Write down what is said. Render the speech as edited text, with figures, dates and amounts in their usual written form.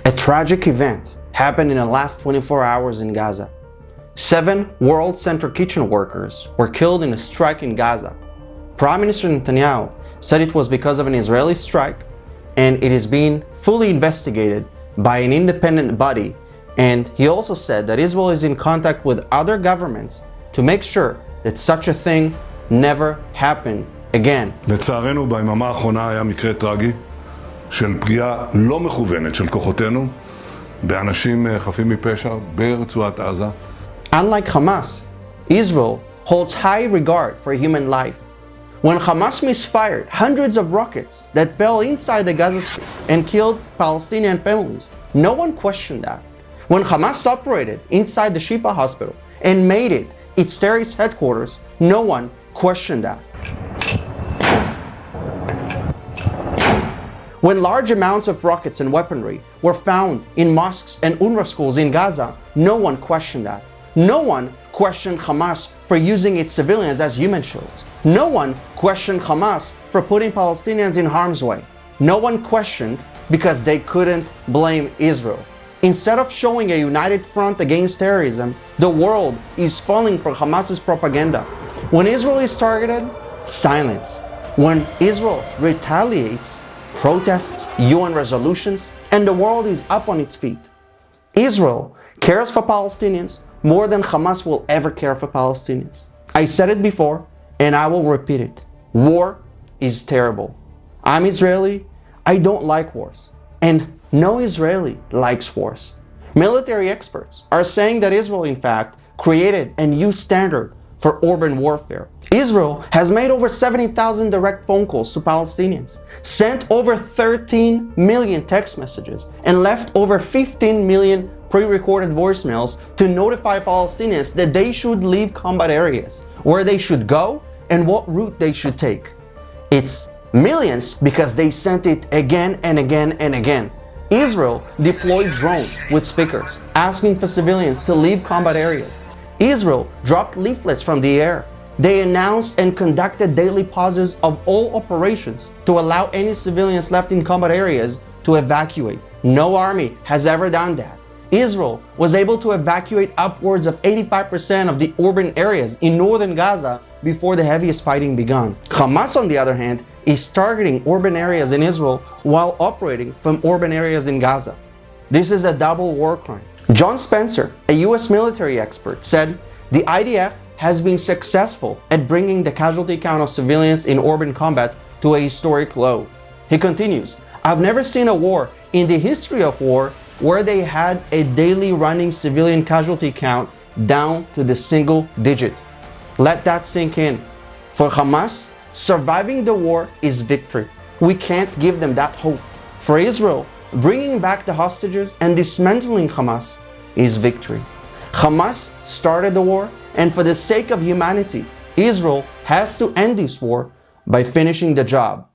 A tragic event happened in the last 24 hours in Gaza. 7 World Center kitchen workers were killed in a strike in Gaza. Prime Minister Netanyahu said it was because of an Israeli strike, and it is being fully investigated by an independent body. And he also said that Israel is in contact with other governments to make sure that such a thing never happen again. לצערנו ביממה האחרונה היה מקרה טרגי של פגיעה לא מכוונת של כוחותינו באנשים חפים מפשע ברצועת עזה. Unlike Hamas, Israel holds high regard for human life. When Hamas misfired hundreds of rockets that fell inside the Gaza Strip and killed Palestinian families, no one questioned that. When Hamas operated inside the Shifa hospital and made it its terrorist headquarters, no one questioned that. When large amounts of rockets and weaponry were found in mosques and UNRWA schools in Gaza, no one questioned that. No one questioned Hamas for using its civilians as human shields. No one questioned Hamas for putting Palestinians in harm's way. No one questioned because they couldn't blame Israel. Instead of showing a united front against terrorism, the world is falling for Hamas's propaganda. When Israel is targeted, silence. When Israel retaliates, protests, UN resolutions, and the world is up on its feet. Israel cares for Palestinians more than Hamas will ever care for Palestinians. I said it before, and I will repeat it. War is terrible. I'm Israeli. I don't like wars. And no Israeli likes wars. Military experts are saying that Israel, in fact, created a new standard for urban warfare. Israel has made over 70,000 direct phone calls to Palestinians, sent over 13 million text messages, and left over 15 million pre-recorded voicemails to notify Palestinians that they should leave combat areas, where they should go, and what route they should take. It's millions because they sent it again and again and again. Israel deployed drones with speakers, asking for civilians to leave combat areas. Israel dropped leaflets from the air. They announced and conducted daily pauses of all operations to allow any civilians left in combat areas to evacuate. No army has ever done that. Israel was able to evacuate upwards of 85% of the urban areas in northern Gaza before the heaviest fighting began. Hamas, on the other hand, is targeting urban areas in Israel while operating from urban areas in Gaza. This is a double war crime. John Spencer, a US military expert, said the IDF has been successful at bringing the casualty count of civilians in urban combat to a historic low. He continues, I've never seen a war in the history of war where they had a daily running civilian casualty count down to the single digit. Let that sink in. For Hamas, surviving the war is victory. We can't give them that hope. For Israel, bringing back the hostages and dismantling Hamas is victory. Hamas started the war, and for the sake of humanity, Israel has to end this war by finishing the job.